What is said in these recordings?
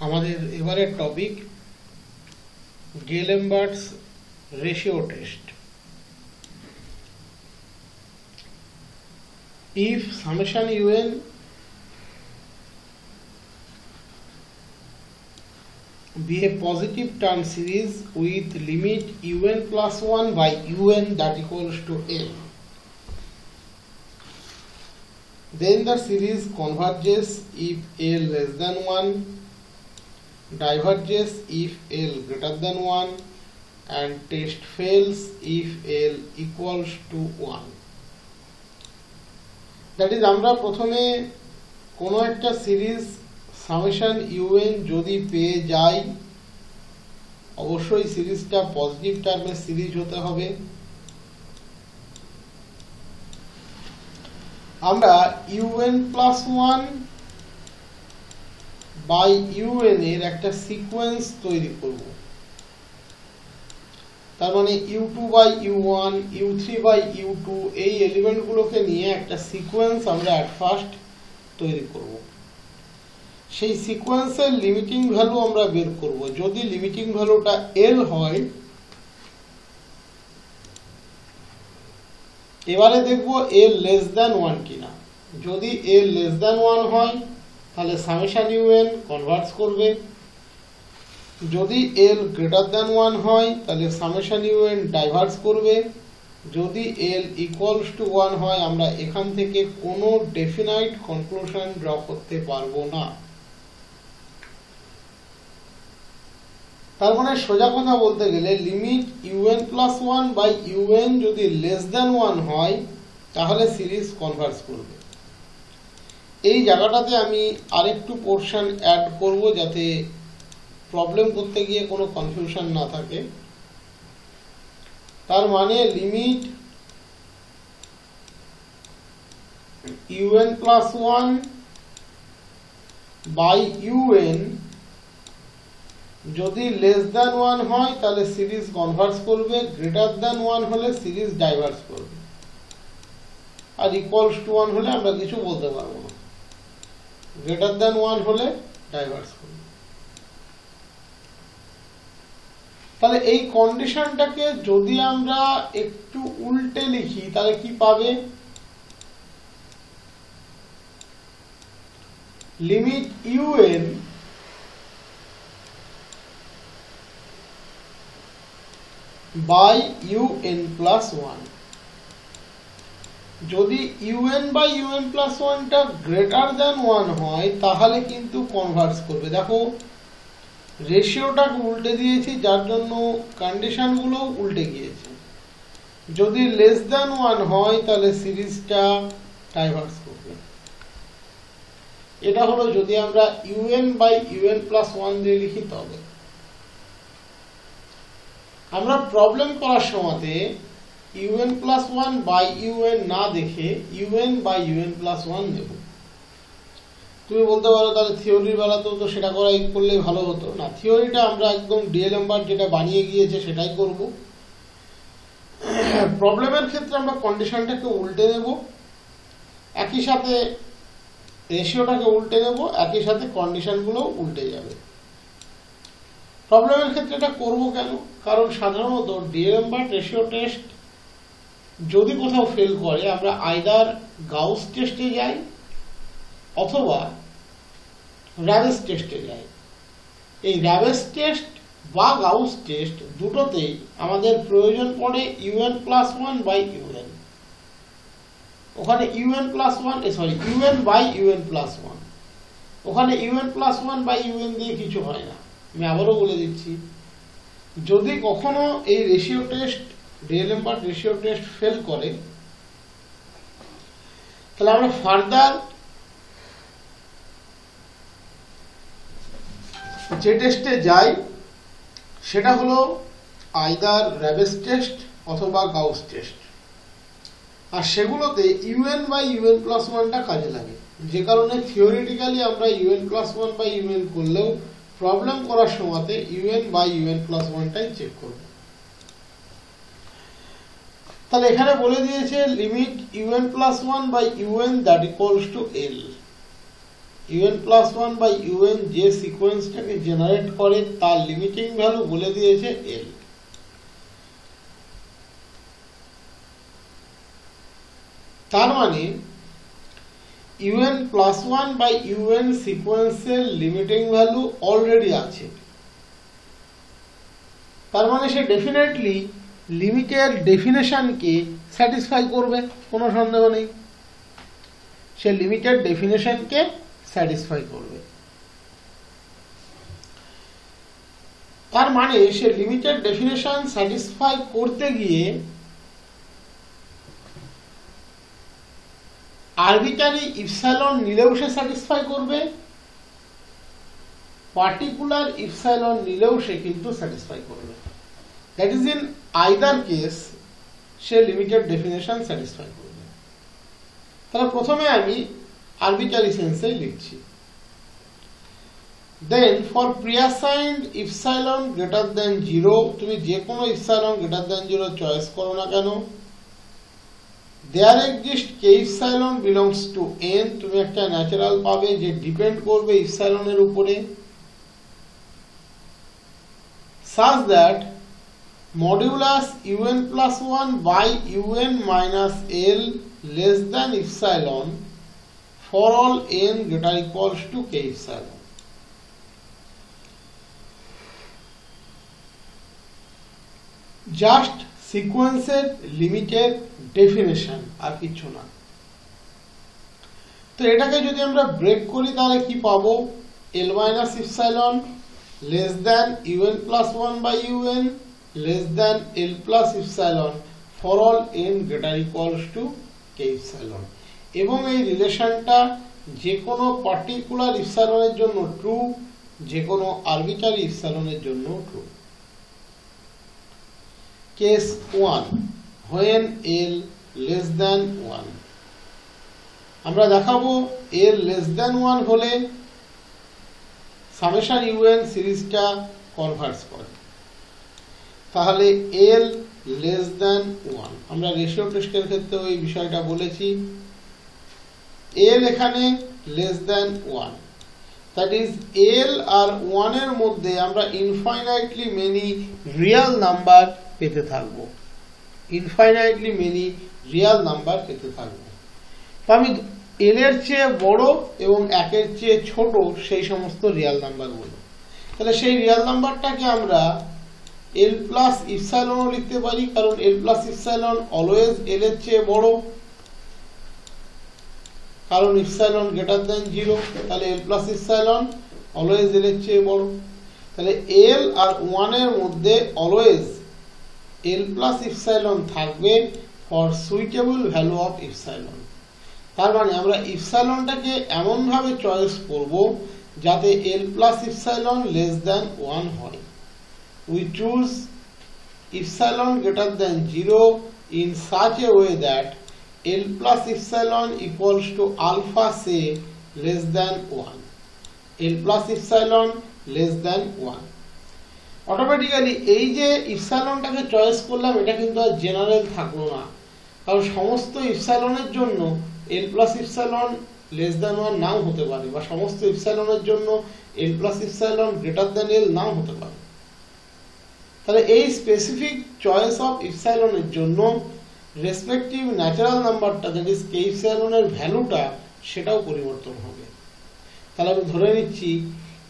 আমাদের এবারের topic D'Alembert's ratio test. If summation un be a positive term series with limit un plus 1 by un that equals to l, then the series converges if l less than 1, diverges if l greater than 1, and test fails if l equals to 1. That is আমরা প্রথমে কোনো একটা series summation UN যদি পেয়ে যাই, অবশ্যই সিরিজটা positive টার্মের সিরিজ হতে হবে। আমরা ইউএন প্লাস 1 বাই ইউএন এর একটা সিকোয়েন্স তৈরি করব। তার মানে u2 by u1, u3 by u2 এই এলিমেন্টগুলোকে নিয়ে একটা সিকোয়েন্স আমরা অ্যাট ফার্স্ট তৈরি করব। সেই সিকোয়েন্সের লিমিটিং ভ্যালু আমরা বের করব। যদি লিমিটিং ভ্যালুটা l হয়, এবারে দেখব l লেস দ্যান 1 কিনা। যদি l লেস দ্যান 1 হয় তাহলে সামেশন ইউএন কনভার্জ করবে। যদি l গ্রেটার দ্যান 1 হয় তাহলে সামেশন ইউএন ডাইভার্জ করবে। যদি l ইকুয়ালস টু 1 হয় আমরা এখান থেকে কোনো ডেফিনাইট কনক্লুশন ড্র করতে পারবো না। তার মানে সোজা কথা বলতে গেলে limit un plus 1 by un যদি লেস দ্যান 1 হয় তাহলে সিরিজ কনভার্জ করবে। এই জায়গাটাতে আমি আরেকটু পোরশন অ্যাড করব যাতে প্রবলেম করতে গিয়ে কোনো কনফিউশন না থাকে। তার মানে limit un plus 1 by un যদি লেস দ্যান 1 হয় তাহলে সিরিজ কনভার্জ করবে, গ্রেটার দ্যান 1 হলে সিরিজ ডাইভার্জ করবে, আর ইকুয়ালস টু 1 হলে আমরা কিছু বলতে পারবো না। গ্রেটার দ্যান 1 হলে ডাইভার্জ করবে। তাহলে এই কন্ডিশনটাকে যদি আমরা একটু উল্টে লিখি তাহলে কি পাবে? Limit un by un plus 1, যদি un বাই un প্লাস 1 টা গ্রেটার দ্যান 1 হয় তাহলে কিন্তু কনভার্জ করবে। দেখো রেশিওটাকে উল্টে দিয়েছি যার জন্য কন্ডিশনগুলো উল্টে গিয়েছে। যদি লেস দ্যান 1 হয় তাহলে সিরিজটা ডাইভার্জ করবে। এটা হলো যদি আমরা un বাই un প্লাস 1 দিয়ে লিখি তবে। আমরা প্রবলেম করার সময়তে un প্লাস 1 বাই un না দেখে un বাই un প্লাস 1 নেব। তুমি বলতে পারো তাহলে থিওরির বেলাতেও তো সেটা করলেই ভালো হতো। না, থিওরিটা আমরা একদম ডিএলএমবার যেটা বানিয়ে গিয়েছে সেটাই করব। প্রবলেমের ক্ষেত্রে আমরা কন্ডিশনটাকে উল্টে নেব, একই সাথে রেশিওটাকে উল্টে নেব, একই সাথে কন্ডিশনগুলো উল্টে যাবে। প্রবলেমের ক্ষেত্রে এটা করব কেন? কারণ সাধারণত ডিএলএমবার রেশিও টেস্ট যদি কোথাও ফেল করে আমরা আইদার গাউস টেস্টে যাই অথবা র্যাবেস টেস্টে যাই। এই র্যাবেস টেস্ট বা গাউস টেস্ট দুটোতেই আমাদের প্রয়োজন পড়ে un প্লাস 1 বাই un। ওখানে un plus 1 un by un plus 1, ওখানে un প্লাস 1 বাই un দিয়ে কিছু হয় না। আমি আবারও বলে দিচ্ছি, যদি কখনো এই ratio test D'Alembert ratio test fail করে তাহলে আমরা ফার্দার যে টেস্টে যাই সেটা হলো আইদার র্যাবেস টেস্ট অথবা গাউস টেস্ট, আর সেগুলোতে un বাই un প্লাস 1টা কাজে লাগে। যে কারণে থিওরিটিক্যালি আমরা un প্লাস 1 বাই un করলেও প্রবলেম করার সময়তে un বাই un প্লাস 1টাই চেক করব। তাহলে এখানে বলে দিয়েছে limit un plus 1 by un that equals to l। un plus one by un যে সিকোয়েন্সটাকে জেনারেট করে তার লিমিটিং ভ্যালু বলে দিয়েছে l। তার মানে un plus one by un সিকোয়েন্সের লিমিটিং ভ্যালু অলরেডি আছে। তার মানে সে ডেফিনেটলি লিমিটের ডেফিনেশনকে স্যাটিসফাই করবে, কোনো সন্দেহ নেই, সে লিমিটের ডেফিনেশনকে স্যাটিসফাই করবে। তার মানে সে লিমিটের ডেফিনেশন স্যাটিসফাই করতে গিয়ে আরবিটারি ইপসাইলন নিলেও সে স্যাটিসফাই করবে, পার্টিকুলার ইপসাইলন নিলেও সে কিন্তু স্যাটিসফাই করবে। That is in either case say limited definition satisfy করবে। তাহলে প্রথমে আমি আরবিটারি সেন্সে লিখছি। দেন ফর প্রিঅ্যাসাইন্ড ইপসাইলন গ্রেটার দ্যান 0, তুমি যে কোনো ইপসাইলন গ্রেটার দ্যান 0 চয়েস করো না কেন, there exist k epsilon belongs to n, তুমি একটা ন্যাচারাল পাবে যে ডিপেন্ড করবে ইপসাইলনের উপরে, such that modulus un plus 1 by un minus l less than epsilon for all n greater equals to k epsilon. Just সিকোয়েন্সের লিমিটের ডেফিনেশন, আর কিছু না। তো এটাকে যদি আমরা ব্রেক করি তাহলে কি পাবো, l minus epsilon less than un plus 1 by un less than l plus epsilon for all n greater equals to k epsilon. এবং এই রিলেশনটা যে কোনো পার্টিকুলার ইপসাইলনের জন্য ট্রু, যে কোনো আরবিটারি ইপসাইলনের জন্য true. Case 1 when l less than 1, আমরা দেখাবো l less than 1 হলে সামেশন un সিরিজটা কনভার্জ করে। তাহলে l less than 1, আমরা রেশিও টেস্টের ক্ষেত্রে ওই বিষয়টা বলেছি, l এখানে less than 1, that is l আর 1 এর মধ্যে আমরা ইনফাইনাইটলি মেনি রিয়েল নাম্বার পেতে থাকবো, ইনফাইনাইটলি মেনি রিয়েল নাম্বার পেতে থাকবো। তো আমি l এর চেয়ে বড় এবং 1 এর চেয়ে ছোট সেই সমস্ত রিয়েল নাম্বার বলবো। তাহলে সেই রিয়েল নাম্বারটাকে আমরা l প্লাস ইপসাইলনও লিখতে পারি, কারণ l plus epsilon always l এর চেয়ে বড়, কারণ ইপসাইলন গ্রেটার দ্যান 0, তাহলে l plus epsilon always l এর চেয়ে বড়। তাহলে l আর 1 এর মধ্যে অলওয়েজ l প্লাস ইপসাইলন থাকবে for suitable value of epsilon. তার মানে আমরা ইপসাইলনটাকে এমন ভাবে চয়েস করব যাতে l plus epsilon less than 1 হয়। We choose epsilon greater than 0 in such a way that l plus epsilon equals to alpha say less than 1, l plus epsilon less than 1। Automatically এই যে ইপসাইলনটাকে choice করলাম এটা কিন্তু আর general থাকলো না, কারণ সমস্ত ইপসাইলনের জন্য l plus epsilon less than 1 নাও হতে পারে, বা সমস্ত ইপসাইলনের জন্য l plus epsilon greater than l নাও হতে পারে। তাহলে এই স্পেসিফিক চয়েস অফ ইপসাইলনের জন্য রেসপেক্টিভ ন্যাচারাল নাম্বারটা দ্যাট ইজ k ইপসাইলন এর ভ্যালুটা সেটাও পরিবর্তন হবে। তাহলে আমি ধরে নিচ্ছি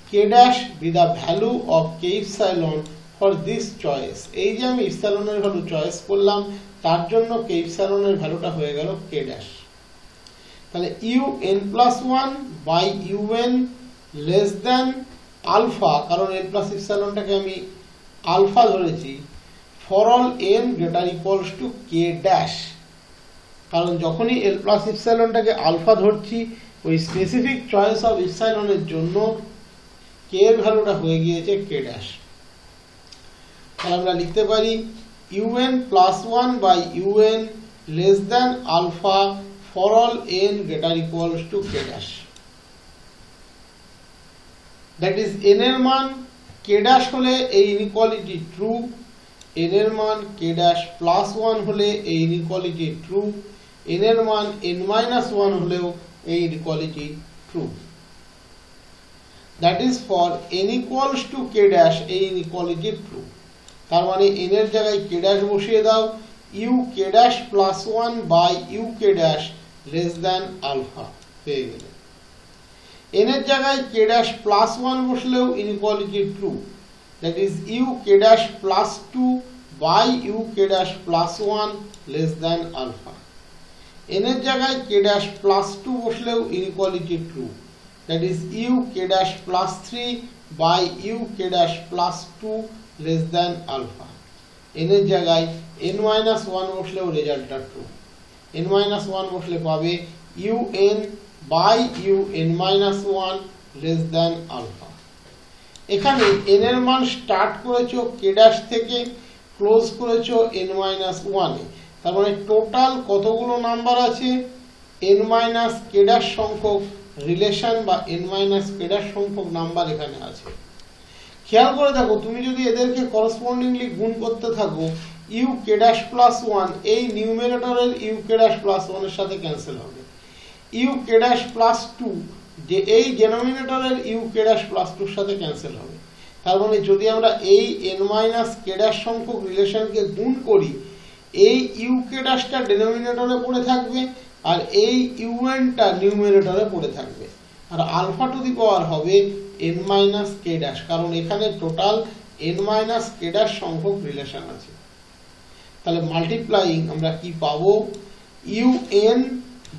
k dash be the value of k epsilon for this choice. এই যে আমি ইপসাইলনের ভ্যালু চয়েস করলাম তার জন্য k ইপসাইলনের ভ্যালুটা হয়ে গেল k ড্যাশ। তাহলে un plus 1 by un less than alpha, কারণ l প্লাস ইপসাইলনটাকে আমি আলফা ধরেছি, for all n greater equals to k dash, কারণ যখনই l plus ইপসাইলনটাকে আলফা ধরছি ওই স্পেসিফিক চয়েস অফ ইপসাইলনের জন্য k এর ভ্যালুটা হয়ে গিয়েছে k dash। তাহলে আমরা লিখতে পারি un plus 1 by un less than alpha for all n greater equals to k dash, that is n এর মান k dash হলে এই ইনইকুয়ালিটি ট্রু, n এর মান k dash plus 1 হলে এই ইনইকুয়ালিটি ট্রু, n এর মান n minus 1 হলেও এই inequality true. that is for n equals to k dash এই inequality true তার মানে n এর জায়গায় k dash বসিয়ে দাও u k dash plus 1 by u k dash less than alpha পেয়ে গেলে n এর জায়গায় k dash plus 1 বসলেও inequality true that is u k dash plus 2 by u k dash plus 1 less than alpha n এর জায়গায় k dash plus 2 বসলেও inequality true that is u k dash plus 3 by u k dash plus 2 less than alpha n এর জায়গায় n minus 1 বসলেও রেজাল্টটা true n minus 1 বসলে পাবে un by un minus 1 less than alpha এখানে n এর মান start করেছো k dash থেকে ক্লোজ করেছো n minus 1 এ তার মানে টোটাল কতগুলো নাম্বার আছে n minus k dash সংখ্যক রিলেশন বা n minus k dash সংখ্যক নাম্বার এখানে আছে খেয়াল করে দেখো তুমি যদি এদেরকে করসপন্ডিংলি গুণ করতে থাকো u k dash plus 1 এই নিউমারেটরের u k dash plus 1 এর সাথে ক্যান্সেল হবে u k dash plus 2 যে এই ডিনোমিনেটরের u k dash plus 2 এর সাথে ক্যান্সেল হবে তার মানে যদি আমরা এই n minus k dash সংখ্যক রিলেশনকে গুণ করি এই u k dash টা ডিনোমিনেটরে পড়ে থাকবে আর এই un টা নিউমারেটরে পড়ে থাকবে আর আলফা টু দি পাওয়ার হবে n minus k dash কারণ এখানে total n minus k dash সংখ্যক রিলেশন আছে তাহলে মাল্টিপ্লাইং আমরা কি পাবো un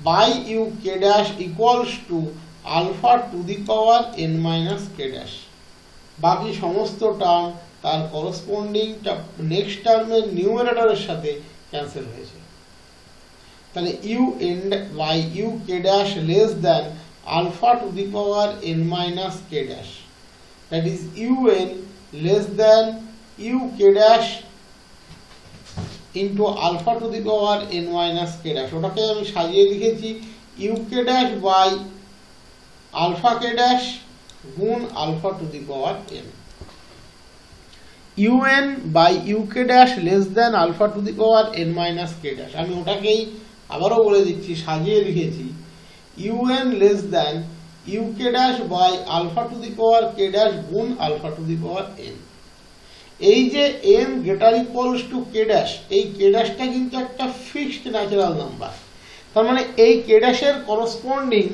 by u k dash equals to alpha to the power n minus k dash বাকি সমস্ত টার্ম তার করসপন্ডিং নেক্সট টার্মের নিউমারেটরের সাথে ক্যান্সেল হয়েছে তাহলে un by u k dash less than alpha to the power n minus k dash that is un less than u k dash into alpha to the power n minus k dash ওটাকে আমি সাজিয়ে লিখেছি u k dash by alpha k dash গুণ alpha to the power n un by u k dash less than alpha to the power n minus k dash আমি ওটাকেই আবারও বলে দিচ্ছি সাজিয়ে লিখেছি un less than u k dash by alpha to the power k dash গুণ alpha to the power n এই যে n greater equals to k dash এই k dash টা কিন্তু একটা ফিক্সড ন্যাচারাল নাম্বার তার মানে এই k dash এর করসপন্ডিং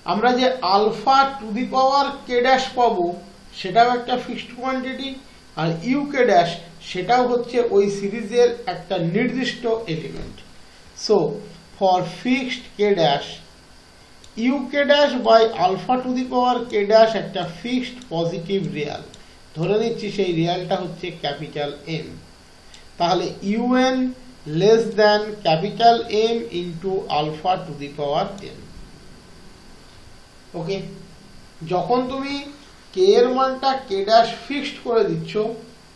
আমরা যে alpha to the power k dash পাবো সেটাও একটা ফিক্সড কোয়ান্টিটি আর u k dash সেটাও হচ্ছে ওই সিরিজের একটা নির্দিষ্ট element so for fixed k dash u k dash by alpha to the power k dash একটা ফিক্সড পজিটিভ রিয়াল ধরে নিচ্ছি সেই রিয়ালটা হচ্ছে ক্যাপিটাল M তাহলে un less than capital M into alpha to the power n ওকে যখন তুমি k এর মানটা k dash ফিক্সড করে দিচ্ছ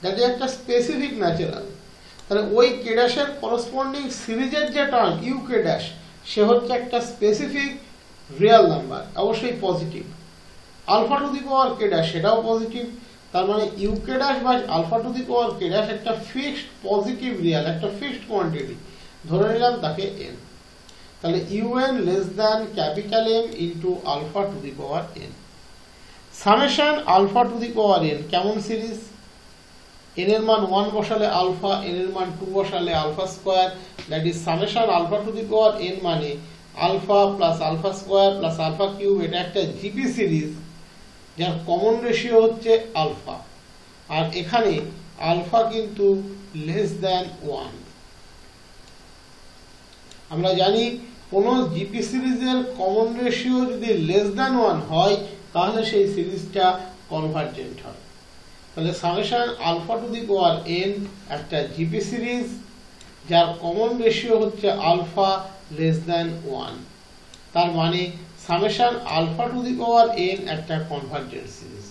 দ্যাট ইজ একটা স্পেসিফিক ন্যাচারাল তাহলে ওই k dash এর করসপন্ডিং সিরিজের যে টার্ম u k dash সে হচ্ছে একটা স্পেসিফিক রিয়েল নাম্বার অবশ্যই positive alpha to the power k dash সেটাও পজিটিভ তার মানে u k dash বাই alpha to the power k dash একটা ফিক্সড পজিটিভ রিয়েল একটা ফিক্সড কোয়ান্টিটি ধরে নিলাম তাকে n তাহলে un less than capital M into alpha to the power n summation alpha to the power n কেমন series n এর মান 1 বসালে আলফা n এর মান 2 বসালে alpha square that is summation alpha to the power n মানে alpha plus alpha square plus alpha cube এটা একটা জিপি সিরিজ যার কমন রেশিও হচ্ছে আলফা আর এখানে আলফা কিন্তু লেস দ্যান 1 আমরা জানি কোন জিপি সিরিজের কমন রেশিও যদি লেস দ্যান 1 হয় তাহলে সেই সিরিজটা কনভার্জেন্ট হয় তাহলে summation alpha to the power n একটা জিপি সিরিজ যার কমন রেশিও হচ্ছে আলফা লেস দ্যান 1 তার মানে summation alpha to the power n একটা কনভার্জেন্ট সিরিজ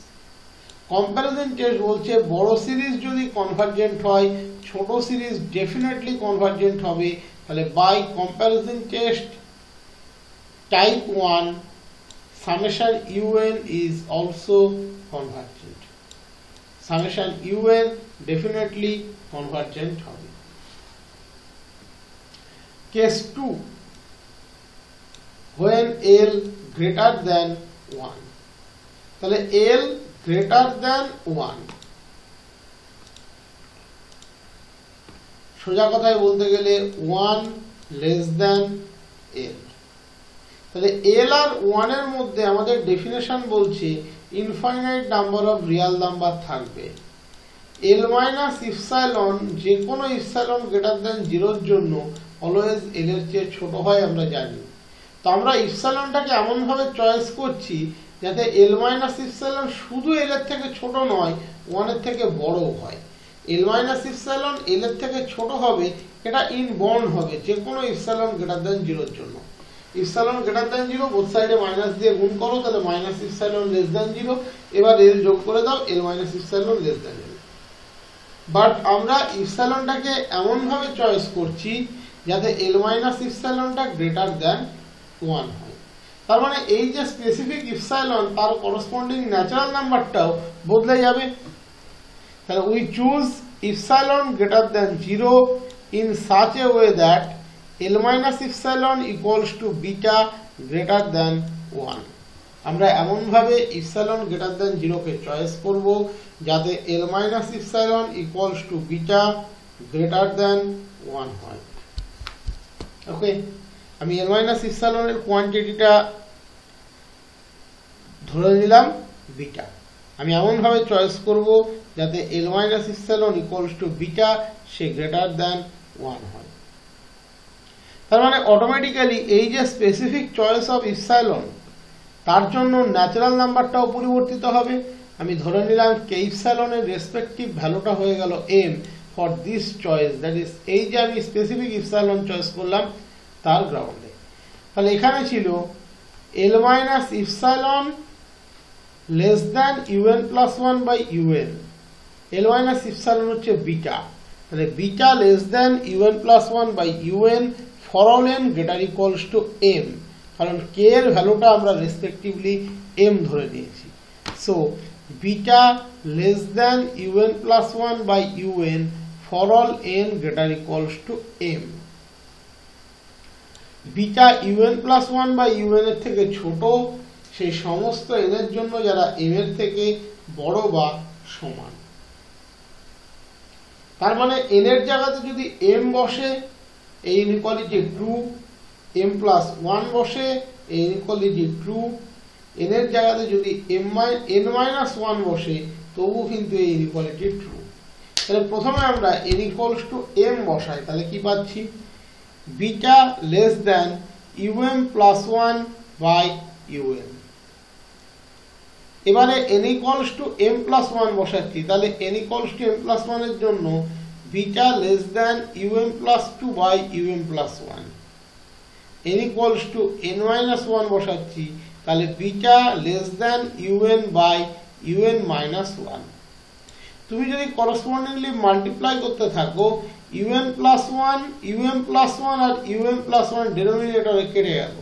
কম্পারিজন টেস্ট বলছে বড় সিরিজ যদি কনভার্জেন্ট হয় ছোট সিরিজ ডেফিনেটলি কনভার্জেন্ট হবে তাহলে by comparison test type 1 summation un is also convergent summation un definitely convergent হবে case 2 when l greater than 1 তাহলে l গ্রেটার দ্যান 1, সোজা কথায় বলতে গেলে 1 লেস দ্যান l। তাহলে l আর 1 এর মধ্যে আমাদের ডেফিনেশন বলছে infinite number of Real number থাকবে। l মাইনাস ইপসাইলন, যে কোনো ইপসাইলন গ্রেটার দ্যান 0 এর জন্য অলওয়েজ l এর চেয়ে ছোট হয় আমরা জানি। তো আমরা ইপসাইলনটাকে এমন ভাবে চয়েস করছি যাতে l মাইনাস ইপসাইলন শুধু l এর থেকে ছোট নয়, 1 এর থেকে বড় হয়। l মাইনাস ইপসাইলন l এর থেকে ছোট হবে, এটা ইন বন্ড হবে যে কোনো ইপসাইলন গ্রেটার দ্যান 0 এর জন্য। ইপসাইলন গ্রেটার দ্যান 0 বোথ সাইডে মাইনাস দিয়ে গুণ করো, তাহলে মাইনাস ইপসাইলন লেস দ্যান 0, এবার l যোগ করে দাও, l minus epsilon less than l। But আমরা ইপসাইলনটাকে এমন ভাবে চয়েস করছি যাতে l মাইনাস ইপসাইলনটা গ্রেটার দ্যান 1 হয়। তার মানে এই যে স্পেসিফিক ইপসাইলন তার করসপন্ডিং ন্যাচারাল নাম্বারটাও বদলে যাবে। তাহলে we choose epsilon greater than 0 in such a way that l minus epsilon equals to beta greater than 1। আমরা এমন ভাবে ইপসাইলন গ্রেটার দ্যান 0 কে চয়েস করব যাতে l minus epsilon equals to beta greater than 1 হয়। ওকে, আমি l minus epsilon এর কোয়ান্টিটিটা ধরে নিলাম বিটা। আমি এমন ভাবে চয়েস করব যাতে l minus epsilon equals to beta say greater than 1 হয়। তার মানে অটোমেটিক্যালি এই যে স্পেসিফিক চয়েস অফ ইপসাইলন তার জন্য ন্যাচারাল নাম্বারটাও পরিবর্তিত হবে। আমি ধরে নিলাম কে ইপসাইলনের রেসপেক্টিভ ভ্যালুটা হয়ে গেল m for this choice, that is এই যে আমি স্পেসিফিক ইপসাইলন চয়েস করলাম তার গ্রাউন্ডে। তাহলে এখানে ছিল l minus epsilon less than un plus 1 by un। l minus epsilon হচ্ছে বিটা, তাহলে beta less than un plus 1 by un for all n greater equals to m, কারণ k এর ভ্যালুটা আমরা রেসপেক্টিভলি m ধরে নিয়েছি। So beta less than un plus 1 by un for all n greater equals to m। Beta un plus 1 by un এর থেকে ছোট সেই সমস্ত n এর জন্য যারা m এর থেকে বড় বা সমান। তার মানে n এর জায়গাতে যদি m বসে এই ইনইকুয়ালিটি ট্রু, m প্লাস 1 বসে এই ইনইকুয়ালিটি ট্রু, n এর জায়গাতে যদি n মাইনাস 1 বসে তবু কিন্তু এই ইনইকুয়ালিটি ট্রু। তাহলে প্রথমে আমরা n ইকুয়ালস টু m বসাই, তাহলে কি পাচ্ছি beta less than um plus 1 by un। এবারে n equals to m plus 1 বসাচ্ছি, তাহলে n equals to m plus 1 এর জন্য beta less than um plus 2 by um plus 1। n equals to n minus 1 বসাচ্ছি, তাহলে beta less than un by un minus 1। তুমি যদি correspondingly multiply করতে থাকো un প্লাস 1 আর um প্লাস 1 ডিনোমিনেটরে কেটে গেল।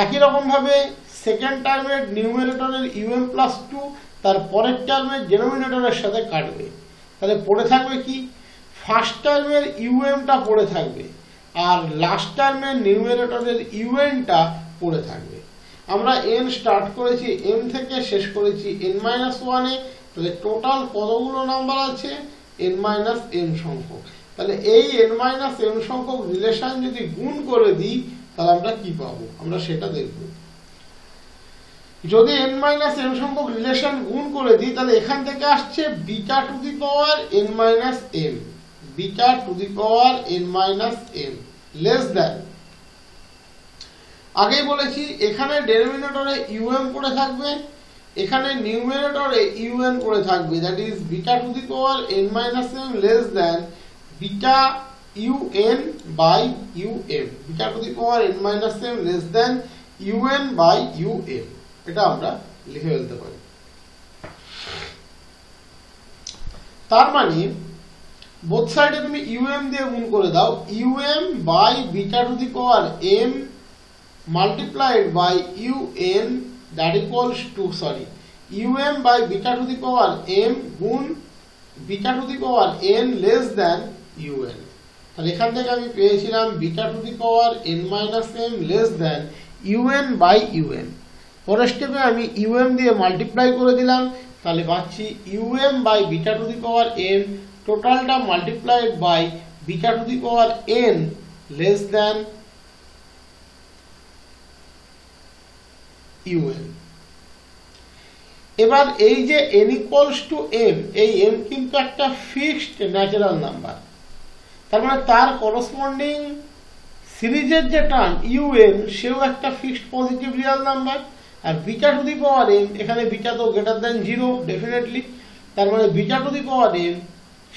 একই রকম ভাবে সেকেন্ড টার্মের নিউমারেটরের um প্লাস 2 তার পরের টার্মের ডিনোমিনেটরের সাথে কাটবে, তাহলে পড়ে থাকবে কি ফার্স্ট টার্মের টা পড়ে থাকবে আর লাস্ট টার্মের নিউমারেটরের টা পড়ে থাকবে। আমরা n স্টার্ট করেছি m থেকে, শেষ করেছি n-1 এ, তাহলে টোটাল কতগুলো নাম্বার আছে n-m সংখ্যক। তাহলে এই n-m সংখ্যক রিলেশন যদি গুণ করে দিই তাহলে আমরা কি পাবো আমরা সেটা দেখব। যদি n-m সংখ্যক রিলেশন গুণ করে দিই তাহলে এখান থেকে আসছে beta to the power n-m, beta to the power n-m less than, আগেই বলেছি এখানে ডেনোমিনেটরে um পড়ে থাকবে, এখানে নিউমারেটরে un পড়ে থাকবে, that is beta to the power n-m less than beta un by um, beta to the power n-m less than un by um, এটা আমরা লিখে ফেলতে পারি। তার মানে বোথ সাইডে তুমি um দিয়ে গুণ করে দাও, um by beta to the power m multiplied by un that equals to um by beta to the power m গুণ beta to the power n less than un। তাহলে এখান থেকে আমি পেয়েছিলাম beta to the power n minus m less than un by un। পরের স্টেপে আমি UM দিয়ে মাল্টিপ্লাই করে দিলাম, তাহলে পাচ্ছি u m by beta to the power n টোটালটা multiplied by beta to the power n less than u m. এবার এই যে n ইকুয়ালস টু m, এই m কিন্তু একটা ফিক্সড ন্যাচারাল নাম্বার, তার মানে তার করসপন্ডিং সিরিজের যে টার্ম un সেও একটা ফিক্সড পজিটিভ রিয়াল নাম্বার, আর beta to the power m এখানে বিটা তো গ্রেটার দ্যান 0 ডেফিনেটলি, তার মানে beta to the power m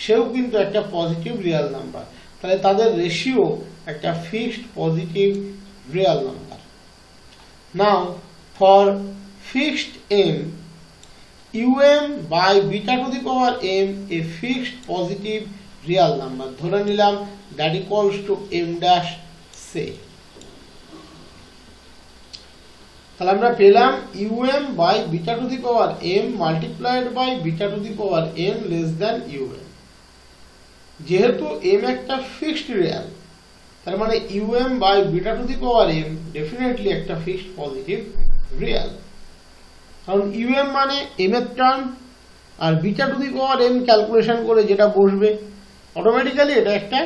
সেও কিন্তু একটা পজিটিভ রিয়াল নাম্বার, তাহলে তাদের রেশিও একটা fixed positive real number. Now for fixed m, um by beta to the power m a fixed positive real number ধরে নিলাম that equals to m dash say, তাহলে আমরা পেলাম um by beta to the power m multiplied by beta to the power n less than um। যেহেতু m একটা fixed real, তার মানে um by beta to the power m definitely একটা fixed positive real, কারণ um মানে m এর term, আর beta to the power m calculation করে যেটা বসবে অটোমেটিক্যালি এটা একটা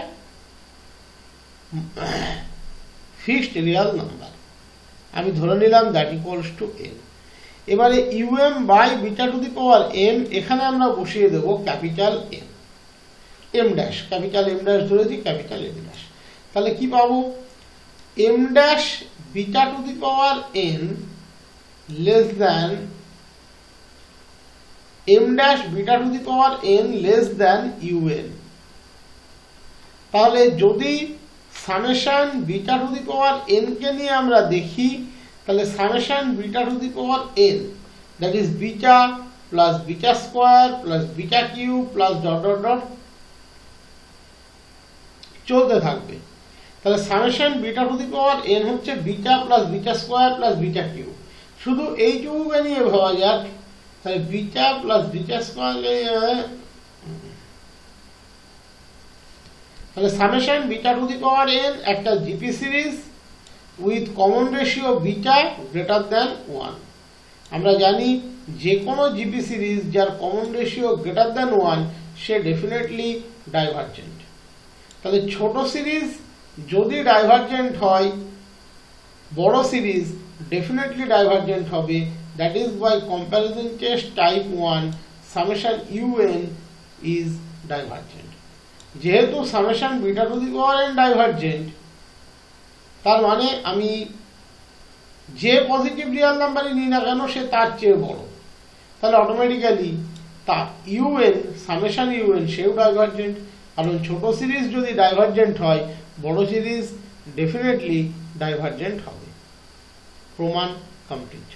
ফিক্সড রিয়াল নাম্বার, আমি ধরে নিলাম দ্যাট ইকুয়ালস টু n। এবারে um by beta to the power m এখানে আমরা বসিয়ে দেব capital M, m dash, capital M dash ধরেছি, ক্যাপিটাল M ড্যাশ, তাহলে কি পাবো m dash beta to the power n less than m dash beta to the power n less than un। তাহলে যদি summation beta to the power n কে নিয়ে আমরা দেখি, তাহলে summation beta to the power n that is beta plus beta square plus beta cube plus dot dot dot চলতে থাকবে, তাহলে summation beta to the power n হচ্ছে beta plus beta square plus beta cube, শুধু এইটুকুকে নিয়ে ভাবা যাক, তাহলে beta plus beta square, তাহলে summation beta to the power n একটা GP series with common ratio beta greater than 1। আমরা জানি যে কোনো জিপি সিরিজ যার কমন রেশিও গ্রেটার দ্যান 1 সে ডেফিনেটলি ডাইভারজেন্ট, তাহলে ছোট সিরিজ যদি ডাইভারজেন্ট হয় বড় সিরিজ ডেফিনেটলি ডাইভারজেন্ট হবে, that is by comparison test type 1 summation un is divergent। যেহেতু summation beta to the power n divergent, তার মানে আমি যে পজিটিভ রিয়াল নাম্বারই নিই না কেন সে তার চেয়ে বড়, তাহলে অটোমেটিক্যালি তার un সামেশন un সেও ডাইভারজেন্ট, কারণ ছোট সিরিজ যদি ডাইভারজেন্ট হয় বড় সিরিজ ডেফিনেটলি ডাইভারজেন্ট হবে। প্রমাণ কমপ্লিট।